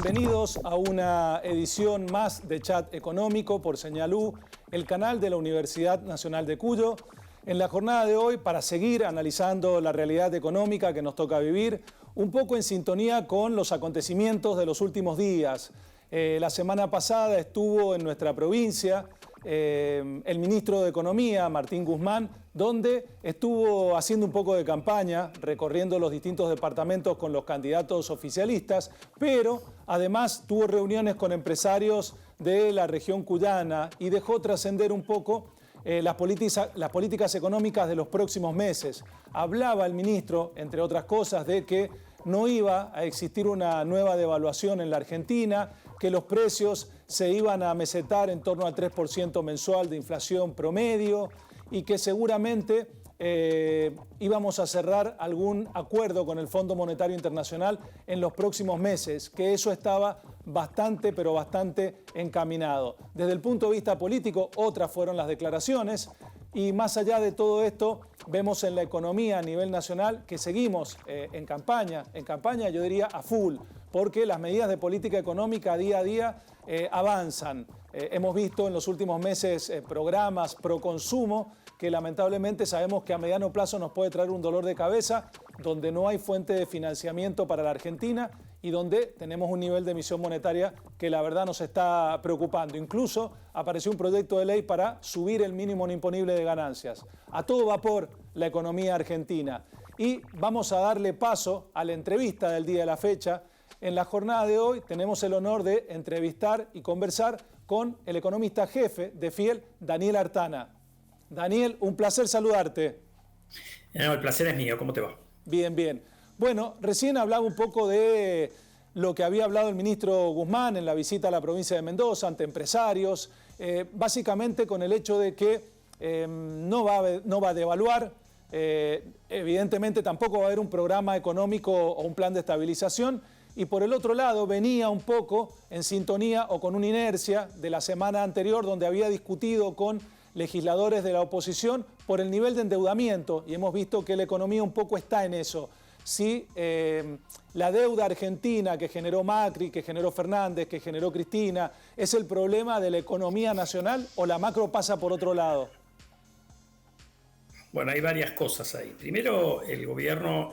Bienvenidos a una edición más de Chat Económico por Señal U, el canal de la Universidad Nacional de Cuyo. En la jornada de hoy, para seguir analizando la realidad económica que nos toca vivir, un poco en sintonía con los acontecimientos de los últimos días. La semana pasada estuvo en nuestra provincia el ministro de Economía, Martín Guzmán, donde estuvo haciendo un poco de campaña, recorriendo los distintos departamentos con los candidatos oficialistas, pero además tuvo reuniones con empresarios de la región cuyana y dejó trascender un poco las políticas económicas de los próximos meses. Hablaba el ministro, entre otras cosas, de que no iba a existir una nueva devaluación en la Argentina, que los precios se iban a mesetar en torno al 3% mensual de inflación promedio y que seguramente íbamos a cerrar algún acuerdo con el Fondo Monetario Internacional en los próximos meses, que eso estaba bastante, pero bastante encaminado. Desde el punto de vista político, otras fueron las declaraciones y más allá de todo esto, vemos en la economía a nivel nacional que seguimos en campaña yo diría a full, porque las medidas de política económica día a día avanzan. Hemos visto en los últimos meses programas pro consumo que lamentablemente sabemos que a mediano plazo nos puede traer un dolor de cabeza, donde no hay fuente de financiamiento para la Argentina y donde tenemos un nivel de emisión monetaria que la verdad nos está preocupando. Incluso apareció un proyecto de ley para subir el mínimo no imponible de ganancias. A todo vapor la economía argentina. Y vamos a darle paso a la entrevista del día de la fecha. En la jornada de hoy tenemos el honor de entrevistar y conversar con el economista jefe de Fiel, Daniel Artana. Daniel, un placer saludarte. No, el placer es mío. ¿Cómo te va? Bien, bien. Bueno, recién hablaba un poco de lo que había hablado el ministro Guzmán en la visita a la provincia de Mendoza ante empresarios, básicamente con el hecho de que no va a devaluar, evidentemente tampoco va a haber un programa económico o un plan de estabilización, y por el otro lado venía un poco en sintonía o con una inercia de la semana anterior donde había discutido con legisladores de la oposición por el nivel de endeudamiento y hemos visto que la economía un poco está en eso. Si la deuda argentina que generó Macri, que generó Fernández, que generó Cristina, ¿es el problema de la economía nacional o la macro pasa por otro lado? Bueno, hay varias cosas ahí. Primero, el gobierno,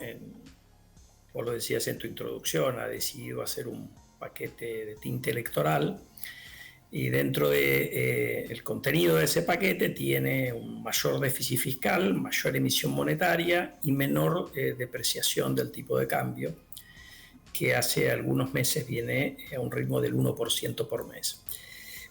vos lo decías en tu introducción, ha decidido hacer un paquete de tinte electoral y dentro del contenido de ese paquete tiene un mayor déficit fiscal, mayor emisión monetaria y menor depreciación del tipo de cambio, que hace algunos meses viene a un ritmo del 1% por mes.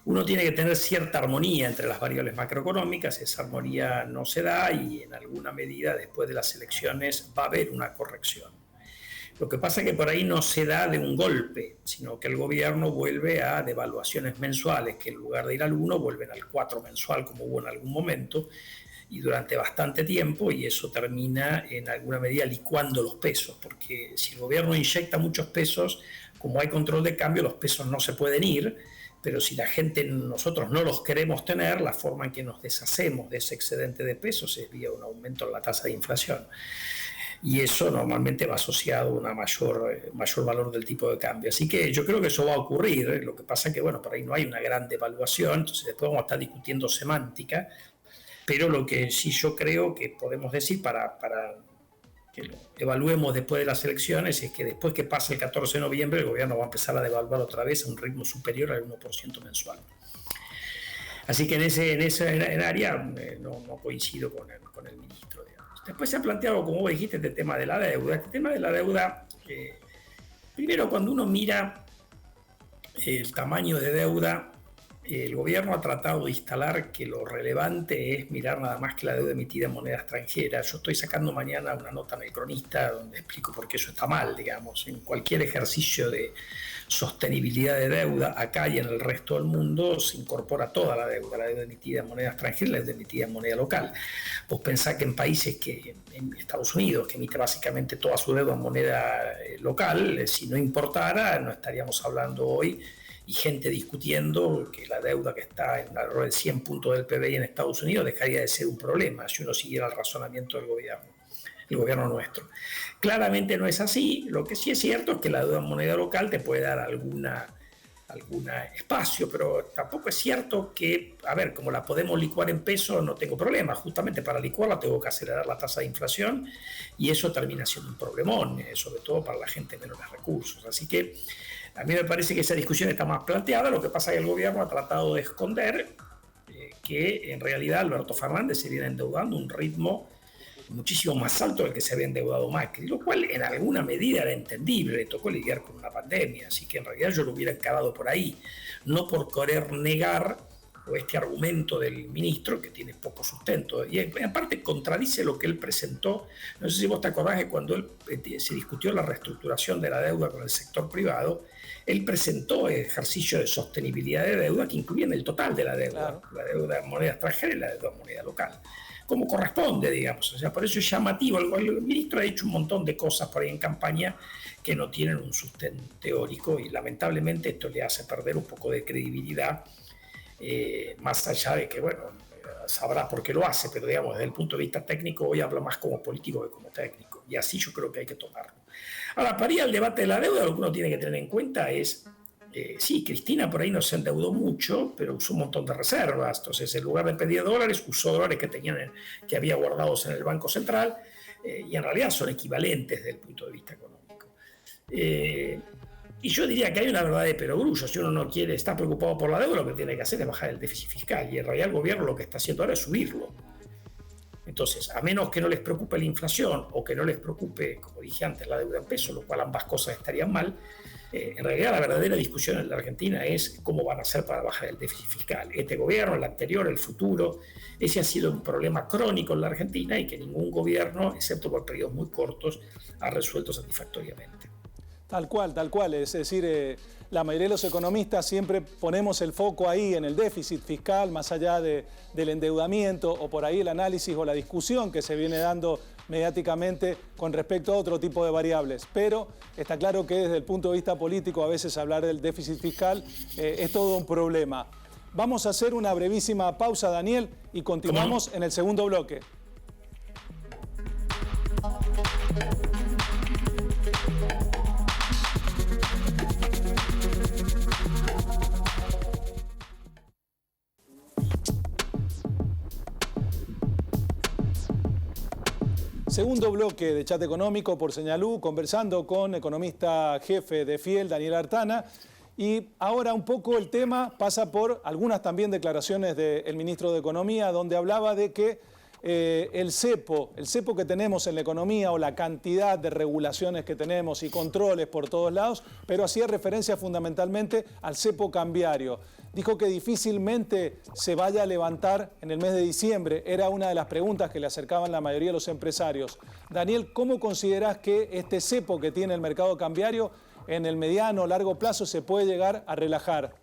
Uno tiene que tener cierta armonía entre las variables macroeconómicas, esa armonía no se da y en alguna medida después de las elecciones va a haber una corrección. Lo que pasa es que por ahí no se da de un golpe, sino que el gobierno vuelve a devaluaciones mensuales, que en lugar de ir al 1 vuelven al 4 mensual, como hubo en algún momento, y durante bastante tiempo, y eso termina en alguna medida licuando los pesos, porque si el gobierno inyecta muchos pesos, como hay control de cambio, los pesos no se pueden ir, pero si la gente, nosotros no los queremos tener, la forma en que nos deshacemos de ese excedente de pesos es vía un aumento en la tasa de inflación. Y eso normalmente va asociado a un mayor valor del tipo de cambio. Así que yo creo que eso va a ocurrir. Lo que pasa es que, bueno, por ahí no hay una gran devaluación, entonces después vamos a estar discutiendo semántica, pero lo que sí yo creo que podemos decir para que lo evaluemos después de las elecciones es que después que pase el 14 de noviembre el gobierno va a empezar a devaluar otra vez a un ritmo superior al 1% mensual. Así que en ese área no coincido con el ministro, digamos. Después se ha planteado, como vos dijiste, este tema de la deuda. Este tema de la deuda, primero cuando uno mira el tamaño de deuda, el gobierno ha tratado de instalar que lo relevante es mirar nada más que la deuda emitida en moneda extranjera. Yo estoy sacando mañana una nota en el Cronista donde explico por qué eso está mal, digamos. En cualquier ejercicio de sostenibilidad de deuda, acá y en el resto del mundo, se incorpora toda la deuda emitida en moneda extranjera y la deuda emitida en moneda local. Vos pensás que en países en Estados Unidos, que emite básicamente toda su deuda en moneda local, si no importara, no estaríamos hablando hoy y gente discutiendo que la deuda que está en alrededor de 100 puntos del PBI en Estados Unidos dejaría de ser un problema si uno siguiera el razonamiento del gobierno. el gobierno nuestro. Claramente no es así. Lo que sí es cierto es que la deuda en moneda local te puede dar algún espacio, pero tampoco es cierto que, a ver, como la podemos licuar en pesos, no tengo problema. Justamente para licuarla tengo que acelerar la tasa de inflación y eso termina siendo un problemón, sobre todo para la gente de menores recursos. Así que a mí me parece que esa discusión está más planteada. Lo que pasa es que el gobierno ha tratado de esconder que en realidad Alberto Fernández se viene endeudando a un ritmo muchísimo más alto del que se había endeudado Macri, lo cual en alguna medida era entendible, le tocó lidiar con una pandemia, así que en realidad yo lo hubiera encarado por ahí, no por querer negar este argumento del ministro que tiene poco sustento, y aparte contradice lo que él presentó. No sé si vos te acordás que cuando él se discutió la reestructuración de la deuda con el sector privado, él presentó el ejercicio de sostenibilidad de deuda que incluía en el total de la deuda, la deuda en moneda extranjera y la deuda en moneda local, como corresponde, digamos. O sea, por eso es llamativo. El ministro ha dicho un montón de cosas por ahí en campaña que no tienen un sustento teórico y lamentablemente esto le hace perder un poco de credibilidad, más allá de que, bueno, sabrá por qué lo hace, pero digamos, desde el punto de vista técnico hoy habla más como político que como técnico, y así yo creo que hay que tomarlo. Ahora, para ir al debate de la deuda, lo que uno tiene que tener en cuenta es, sí, Cristina por ahí no se endeudó mucho, pero usó un montón de reservas. Entonces, en lugar de pedir dólares, usó dólares que había guardados en el Banco Central, y en realidad son equivalentes desde el punto de vista económico. Y yo diría que hay una verdad de perogrullo. Si uno no quiere, está preocupado por la deuda, lo que tiene que hacer es bajar el déficit fiscal, y en realidad el gobierno lo que está haciendo ahora es subirlo. Entonces, a menos que no les preocupe la inflación o que no les preocupe, como dije antes, la deuda en pesos, lo cual ambas cosas estarían mal, en realidad la verdadera discusión en la Argentina es cómo van a hacer para bajar el déficit fiscal. Este gobierno, el anterior, el futuro, ese ha sido un problema crónico en la Argentina y que ningún gobierno, excepto por periodos muy cortos, ha resuelto satisfactoriamente. Tal cual. Es decir, la mayoría de los economistas siempre ponemos el foco ahí en el déficit fiscal, más allá del endeudamiento, o por ahí el análisis o la discusión que se viene dando mediáticamente con respecto a otro tipo de variables. Pero está claro que desde el punto de vista político a veces hablar del déficit fiscal es todo un problema. Vamos a hacer una brevísima pausa, Daniel, y continuamos en el segundo bloque. Segundo bloque de Chat Económico por Señalú, conversando con economista jefe de Fiel, Daniel Artana. Y ahora un poco el tema pasa por algunas también declaraciones del ministro de Economía, donde hablaba de que el cepo que tenemos en la economía, o la cantidad de regulaciones que tenemos y controles por todos lados, pero hacía referencia fundamentalmente al cepo cambiario. Dijo que difícilmente se vaya a levantar en el mes de diciembre. Era una de las preguntas que le acercaban la mayoría de los empresarios. Daniel, ¿cómo considerás que este cepo que tiene el mercado cambiario en el mediano o largo plazo se puede llegar a relajar?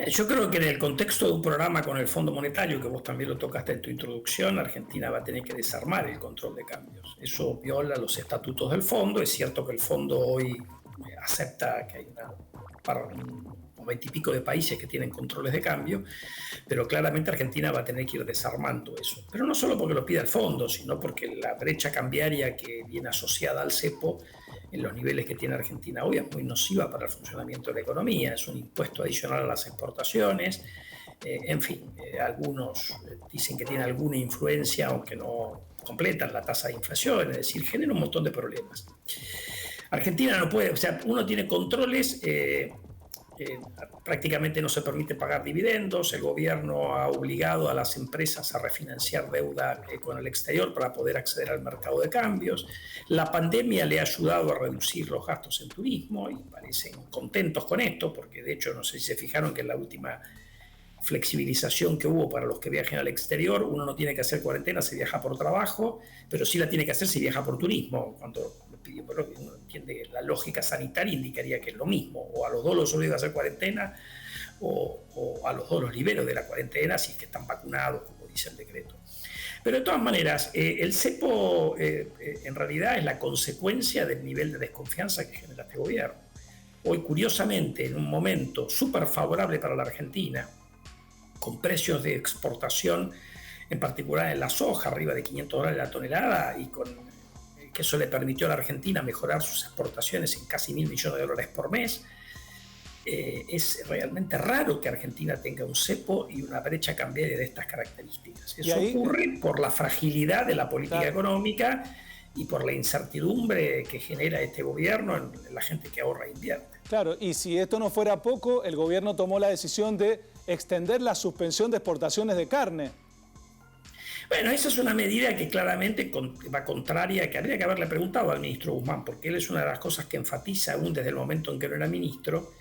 Yo creo que en el contexto de un programa con el Fondo Monetario, que vos también lo tocaste en tu introducción, Argentina va a tener que desarmar el control de cambios. Eso viola los estatutos del fondo. Es cierto que el fondo hoy acepta que hay un 20 y pico de países que tienen controles de cambio, pero claramente Argentina va a tener que ir desarmando eso. Pero no solo porque lo pida el fondo, sino porque la brecha cambiaria que viene asociada al cepo en los niveles que tiene Argentina hoy es muy nociva para el funcionamiento de la economía. Es un impuesto adicional a las exportaciones. En fin, algunos dicen que tiene alguna influencia, aunque no completan la tasa de inflación, es decir, genera un montón de problemas. Argentina no puede, o sea, uno tiene controles, prácticamente no se permite pagar dividendos, el gobierno ha obligado a las empresas a refinanciar deuda con el exterior para poder acceder al mercado de cambios. La pandemia le ha ayudado a reducir los gastos en turismo y parecen contentos con esto, porque de hecho no sé si se fijaron que en la última flexibilización que hubo para los que viajen al exterior, uno no tiene que hacer cuarentena si viaja por trabajo, pero sí la tiene que hacer si viaja por turismo. Cuando uno entiende que la lógica sanitaria indicaría que es lo mismo, o a los dos los obligo a hacer cuarentena, o a los dos los libero de la cuarentena si es que están vacunados, como dice el decreto. Pero de todas maneras, el cepo en realidad es la consecuencia del nivel de desconfianza que genera este gobierno. Hoy, curiosamente, en un momento súper favorable para la Argentina, con precios de exportación en particular en la soja, arriba de $500 la tonelada, y que eso le permitió a la Argentina mejorar sus exportaciones en casi $1.000 millones por mes. Es realmente raro que Argentina tenga un cepo y una brecha cambiaria de estas características. Eso ocurre por la fragilidad de la política económica y por la incertidumbre que genera este gobierno en la gente que ahorra e invierte. Claro, y si esto no fuera poco, el gobierno tomó la decisión de extender la suspensión de exportaciones de carne. Bueno, esa es una medida que claramente va contraria, que habría que haberle preguntado al ministro Guzmán, porque él es una de las cosas que enfatiza aún desde el momento en que no era ministro,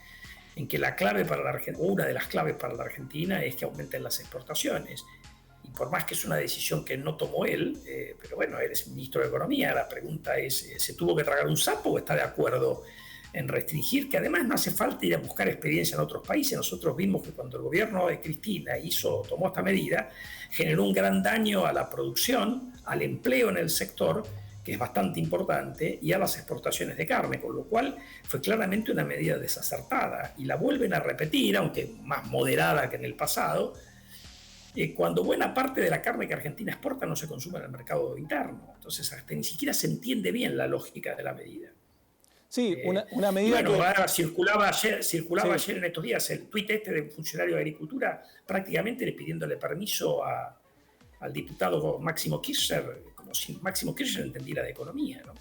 en que la clave para una de las claves para la Argentina es que aumenten las exportaciones. Y por más que es una decisión que no tomó él, pero bueno, él es ministro de Economía, la pregunta es, ¿se tuvo que tragar un sapo o está de acuerdo en restringir? Que además no hace falta ir a buscar experiencia en otros países. Nosotros vimos que cuando el gobierno de Cristina tomó esta medida, generó un gran daño a la producción, al empleo en el sector, que es bastante importante, y a las exportaciones de carne, con lo cual fue claramente una medida desacertada. Y la vuelven a repetir, aunque más moderada que en el pasado, cuando buena parte de la carne que Argentina exporta no se consume en el mercado interno. Entonces hasta ni siquiera se entiende bien la lógica de la medida. Sí, una medida bueno, que... circulaba ayer en estos días el tuit de un funcionario de Agricultura prácticamente pidiéndole permiso al diputado Máximo Kirchner, como si Máximo Kirchner entendiera de economía, ¿no?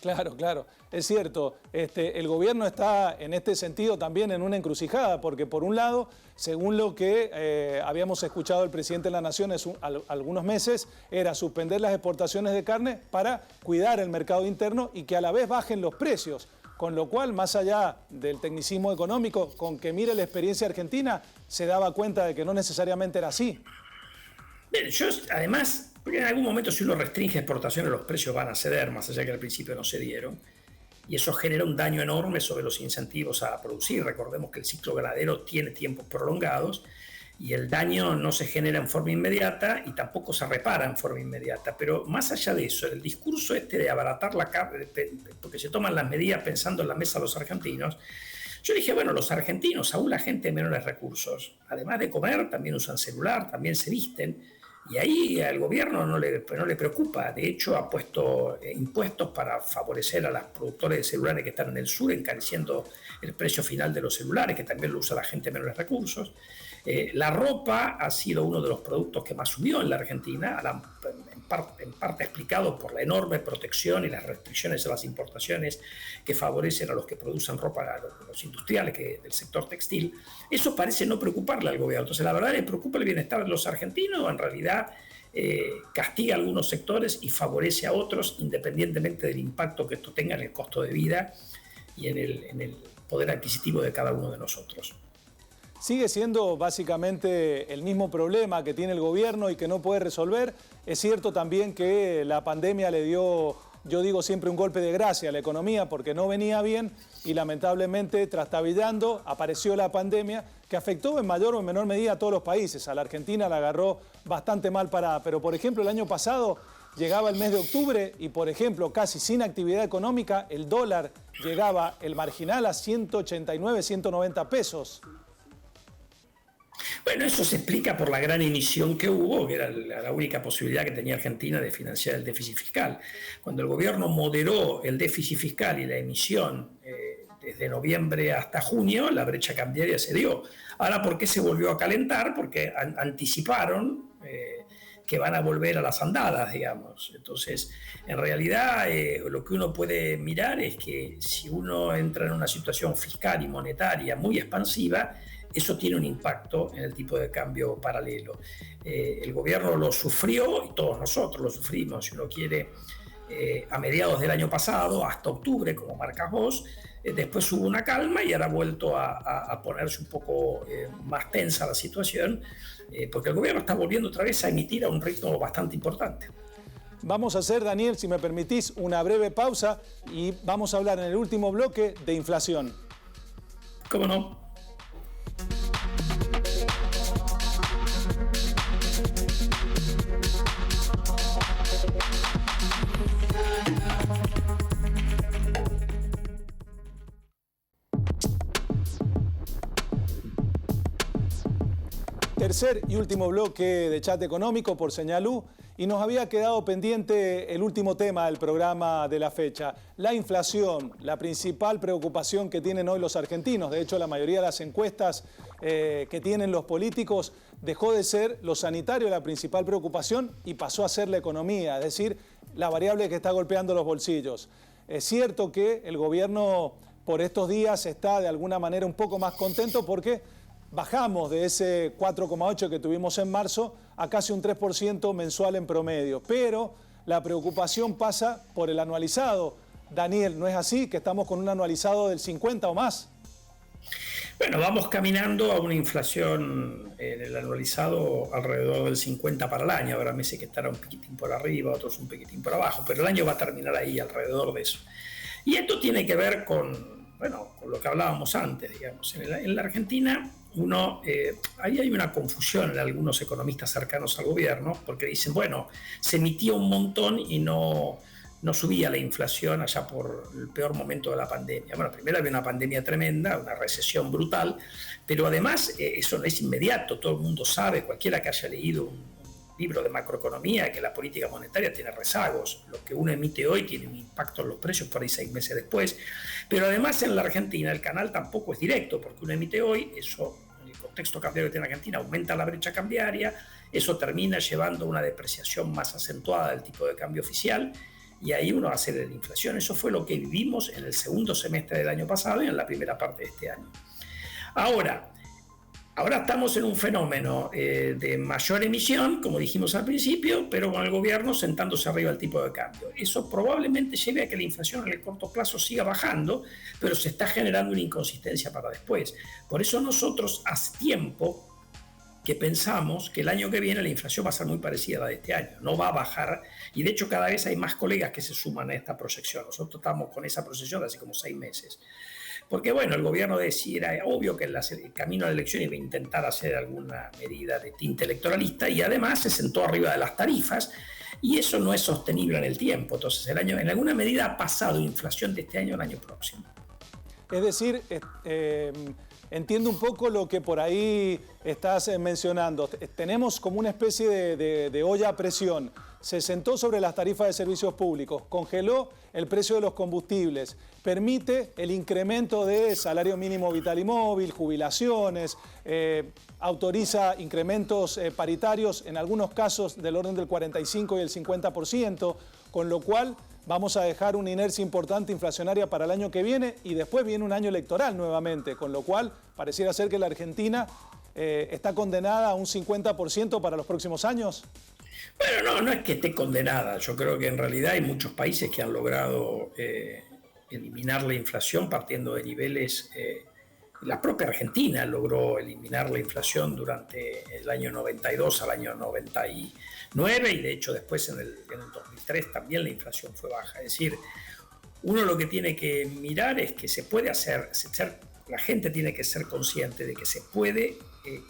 Claro, claro, es cierto. El gobierno está en este sentido también en una encrucijada, porque por un lado, según lo que habíamos escuchado del presidente de la Nación hace algunos meses, era suspender las exportaciones de carne para cuidar el mercado interno y que a la vez bajen los precios. Con lo cual, más allá del tecnicismo económico, con que mire la experiencia argentina, se daba cuenta de que no necesariamente era así. Bien, además... Porque en algún momento si uno restringe exportaciones los precios van a ceder, más allá que al principio no cedieron. Y eso genera un daño enorme sobre los incentivos a producir. Recordemos que el ciclo ganadero tiene tiempos prolongados y el daño no se genera en forma inmediata y tampoco se repara en forma inmediata. Pero más allá de eso, el discurso de abaratar la carne, porque se toman las medidas pensando en la mesa de los argentinos, yo dije, bueno, los argentinos, aún la gente de menores recursos, además de comer, también usan celular, también se visten. Y ahí al gobierno no le preocupa. De hecho, ha puesto impuestos para favorecer a los productores de celulares que están en el sur, encareciendo el precio final de los celulares, que también lo usa la gente de menores recursos. La ropa ha sido uno de los productos que más subió en la Argentina, en parte explicado por la enorme protección y las restricciones a las importaciones que favorecen a los que producen ropa, a los industriales del sector textil. Eso parece no preocuparle al gobierno. Entonces, la verdad, ¿le preocupa el bienestar de los argentinos o en realidad castiga a algunos sectores y favorece a otros, independientemente del impacto que esto tenga en el costo de vida y en el poder adquisitivo de cada uno de nosotros? Sigue siendo básicamente el mismo problema que tiene el gobierno y que no puede resolver. Es cierto también que la pandemia le dio, yo digo siempre, un golpe de gracia a la economía porque no venía bien y lamentablemente trastabillando apareció la pandemia que afectó en mayor o en menor medida a todos los países. A la Argentina la agarró bastante mal parada, pero por ejemplo el año pasado llegaba el mes de octubre y por ejemplo casi sin actividad económica el dólar llegaba el marginal a 189, 190 pesos. Bueno, eso se explica por la gran emisión que hubo, que era la única posibilidad que tenía Argentina de financiar el déficit fiscal. Cuando el gobierno moderó el déficit fiscal y la emisión desde noviembre hasta junio, la brecha cambiaria se dio. Ahora, ¿por qué se volvió a calentar? Porque anticiparon que van a volver a las andadas, digamos. Entonces, en realidad, lo que uno puede mirar es que si uno entra en una situación fiscal y monetaria muy expansiva, eso tiene un impacto en el tipo de cambio paralelo. El gobierno lo sufrió y todos nosotros lo sufrimos, si uno quiere, a mediados del año pasado, hasta octubre, como marcas vos. Después hubo una calma y ahora ha vuelto a ponerse un poco más tensa la situación, porque el gobierno está volviendo otra vez a emitir a un ritmo bastante importante. Vamos a hacer, Daniel, si me permitís, una breve pausa y vamos a hablar en el último bloque de inflación. ¿Cómo no? Tercer y último bloque de Chat Económico por Señal U, y nos había quedado pendiente el último tema del programa de la fecha, la inflación, la principal preocupación que tienen hoy los argentinos. De hecho, la mayoría de las encuestas que tienen los políticos dejó de ser lo sanitario la principal preocupación y pasó a ser la economía, es decir, la variable que está golpeando los bolsillos. Es cierto que el gobierno por estos días está de alguna manera un poco más contento porque bajamos de ese 4,8 que tuvimos en marzo a casi un 3% mensual en promedio. Pero la preocupación pasa por el anualizado. Daniel, ¿no es así? Que estamos con un anualizado del 50 o más. Bueno, vamos caminando a una inflación en el anualizado alrededor del 50 para el año. Habrá meses que estará un poquitín por arriba, otros un poquitín por abajo, pero el año va a terminar ahí alrededor de eso. Y esto tiene que ver con lo que hablábamos antes, digamos. En la Argentina, ahí hay una confusión en algunos economistas cercanos al gobierno, porque dicen, bueno, se emitía un montón y no subía la inflación allá por el peor momento de la pandemia. Bueno, primero había una pandemia tremenda, una recesión brutal, pero además eso no es inmediato. Todo el mundo sabe, cualquiera que haya leído un libro de macroeconomía, que la política monetaria tiene rezagos. Lo que uno emite hoy tiene un impacto en los precios por ahí 6 meses después. Pero además en la Argentina el canal tampoco es directo, porque uno emite hoy, eso en el contexto cambiario que tiene la Argentina aumenta la brecha cambiaria, eso termina llevando a una depreciación más acentuada del tipo de cambio oficial, y ahí uno hace la inflación. Eso fue lo que vivimos en el segundo semestre del año pasado y en la primera parte de este año. Ahora estamos en un fenómeno de mayor emisión, como dijimos al principio, pero con el gobierno sentándose arriba del tipo de cambio. Eso probablemente lleve a que la inflación en el corto plazo siga bajando, pero se está generando una inconsistencia para después. Por eso nosotros hace tiempo que pensamos que el año que viene la inflación va a ser muy parecida a la de este año, no va a bajar, y de hecho cada vez hay más colegas que se suman a esta proyección. Nosotros estamos con esa proyección de hace como 6 meses. Porque bueno, el gobierno decía, era obvio que el camino a la elección iba a intentar hacer alguna medida de tinte electoralista, y además se sentó arriba de las tarifas, y eso no es sostenible en el tiempo. Entonces el año en alguna medida ha pasado inflación de este año al año próximo. Es decir, entiendo un poco lo que por ahí estás mencionando. Tenemos como una especie de olla a presión. Se sentó sobre las tarifas de servicios públicos, congeló el precio de los combustibles, permite el incremento de salario mínimo vital y móvil, jubilaciones, autoriza incrementos paritarios, en algunos casos del orden del 45 y el 50%, con lo cual vamos a dejar una inercia importante inflacionaria para el año que viene, y después viene un año electoral nuevamente, con lo cual pareciera ser que la Argentina está condenada a un 50% para los próximos años. Bueno, no es que esté condenada. Yo creo que en realidad hay muchos países que han logrado eliminar la inflación partiendo de niveles. La propia Argentina logró eliminar la inflación durante el año 92 al año 99, y de hecho después en el 2003 también la inflación fue baja. Es decir, uno lo que tiene que mirar es que se puede hacer, la gente tiene que ser consciente de que se puede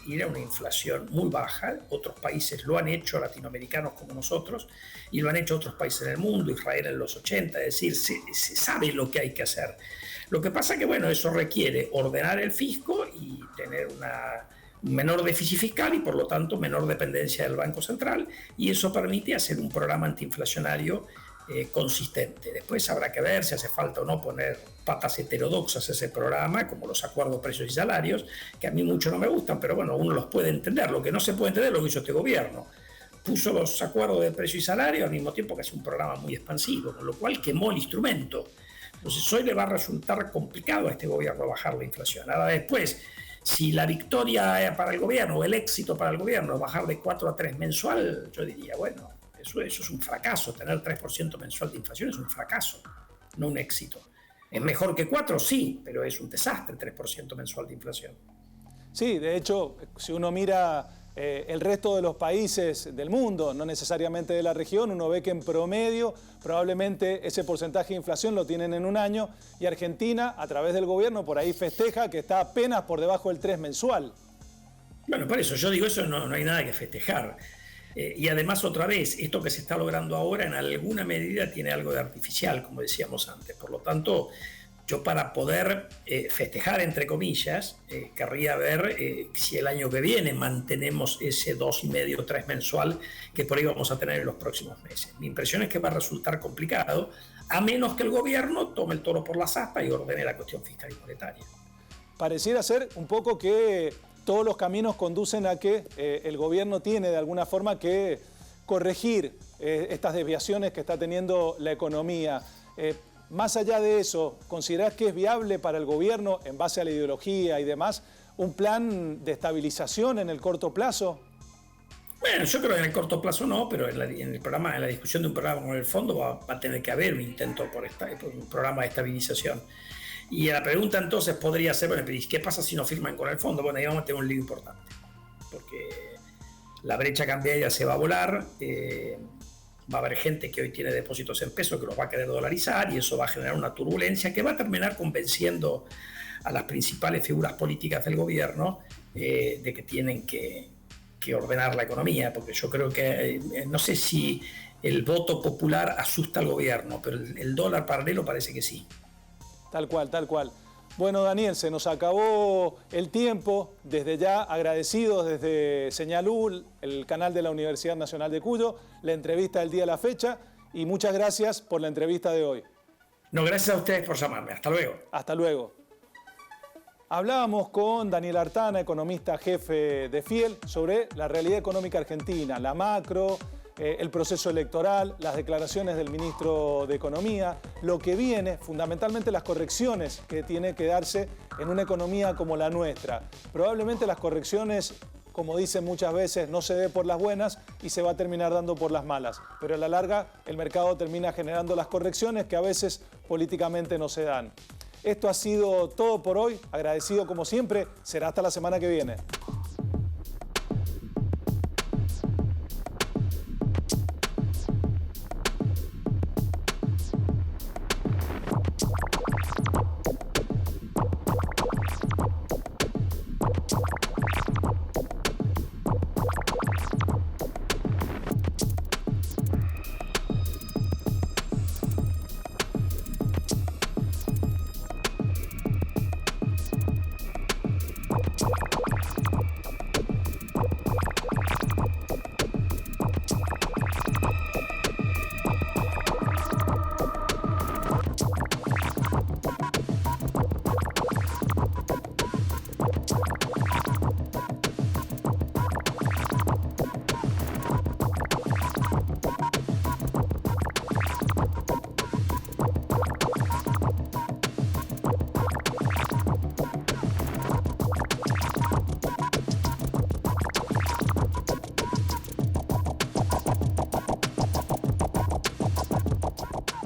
ir a una inflación muy baja. Otros países lo han hecho, latinoamericanos como nosotros, y lo han hecho otros países en el mundo, Israel en los 80, es decir, se sabe lo que hay que hacer. Lo que pasa que, bueno, eso requiere ordenar el fisco y tener un menor déficit fiscal y, por lo tanto, menor dependencia del Banco Central, y eso permite hacer un programa antiinflacionario consistente. Después habrá que ver si hace falta o no poner patas heterodoxas a ese programa, como los acuerdos precios y salarios, que a mí mucho no me gustan, pero bueno, uno los puede entender. Lo que no se puede entender es lo que hizo este gobierno. Puso los acuerdos de precio y salario al mismo tiempo que hace un programa muy expansivo, con lo cual quemó el instrumento. Entonces hoy le va a resultar complicado a este gobierno bajar la inflación. Ahora después, si la victoria para el gobierno o el éxito para el gobierno es bajar de 4 a 3 mensual, yo diría, bueno, eso es un fracaso. Tener 3% mensual de inflación es un fracaso, no un éxito. ¿Es mejor que 4? Sí, pero es un desastre 3% mensual de inflación. Sí, de hecho, si uno mira el resto de los países del mundo, no necesariamente de la región, uno ve que en promedio probablemente ese porcentaje de inflación lo tienen en un año, y Argentina, a través del gobierno, por ahí festeja que está apenas por debajo del 3 mensual. Bueno, por eso yo digo, eso no hay nada que festejar. Y además, otra vez, esto que se está logrando ahora en alguna medida tiene algo de artificial, como decíamos antes. Por lo tanto, Yo para poder festejar, entre comillas, querría ver si el año que viene mantenemos ese 2,5 o 3 mensual que por ahí vamos a tener en los próximos meses. Mi impresión es que va a resultar complicado, a menos que el gobierno tome el toro por las astas y ordene la cuestión fiscal y monetaria. Pareciera ser un poco que todos los caminos conducen a que el gobierno tiene de alguna forma que corregir estas desviaciones que está teniendo la economía. Más allá de eso, ¿considerás que es viable para el gobierno, en base a la ideología y demás, un plan de estabilización en el corto plazo? Bueno, yo creo que en el corto plazo no, pero en la discusión de un programa con el fondo va a tener que haber un intento por un programa de estabilización. Y la pregunta entonces podría ser, bueno, ¿qué pasa si no firman con el fondo? Bueno, ahí vamos a tener un lío importante, porque la brecha cambiaria se va a volar. Va a haber gente que hoy tiene depósitos en pesos que los va a querer dolarizar y eso va a generar una turbulencia que va a terminar convenciendo a las principales figuras políticas del gobierno de que tienen que ordenar la economía, porque yo creo que, no sé si el voto popular asusta al gobierno, pero el dólar paralelo parece que sí. Tal cual, tal cual. Bueno, Daniel, se nos acabó el tiempo. Desde ya, agradecidos desde Señalú, el canal de la Universidad Nacional de Cuyo, la entrevista del día de la fecha, y muchas gracias por la entrevista de hoy. No, gracias a ustedes por llamarme. Hasta luego. Hasta luego. Hablábamos con Daniel Artana, economista jefe de FIEL, sobre la realidad económica argentina, la macro, el proceso electoral, las declaraciones del ministro de Economía, lo que viene, fundamentalmente las correcciones que tiene que darse en una economía como la nuestra. Probablemente las correcciones, como dicen muchas veces, no se dé por las buenas y se va a terminar dando por las malas. Pero a la larga el mercado termina generando las correcciones que a veces políticamente no se dan. Esto ha sido todo por hoy. Agradecido como siempre. Será hasta la semana que viene.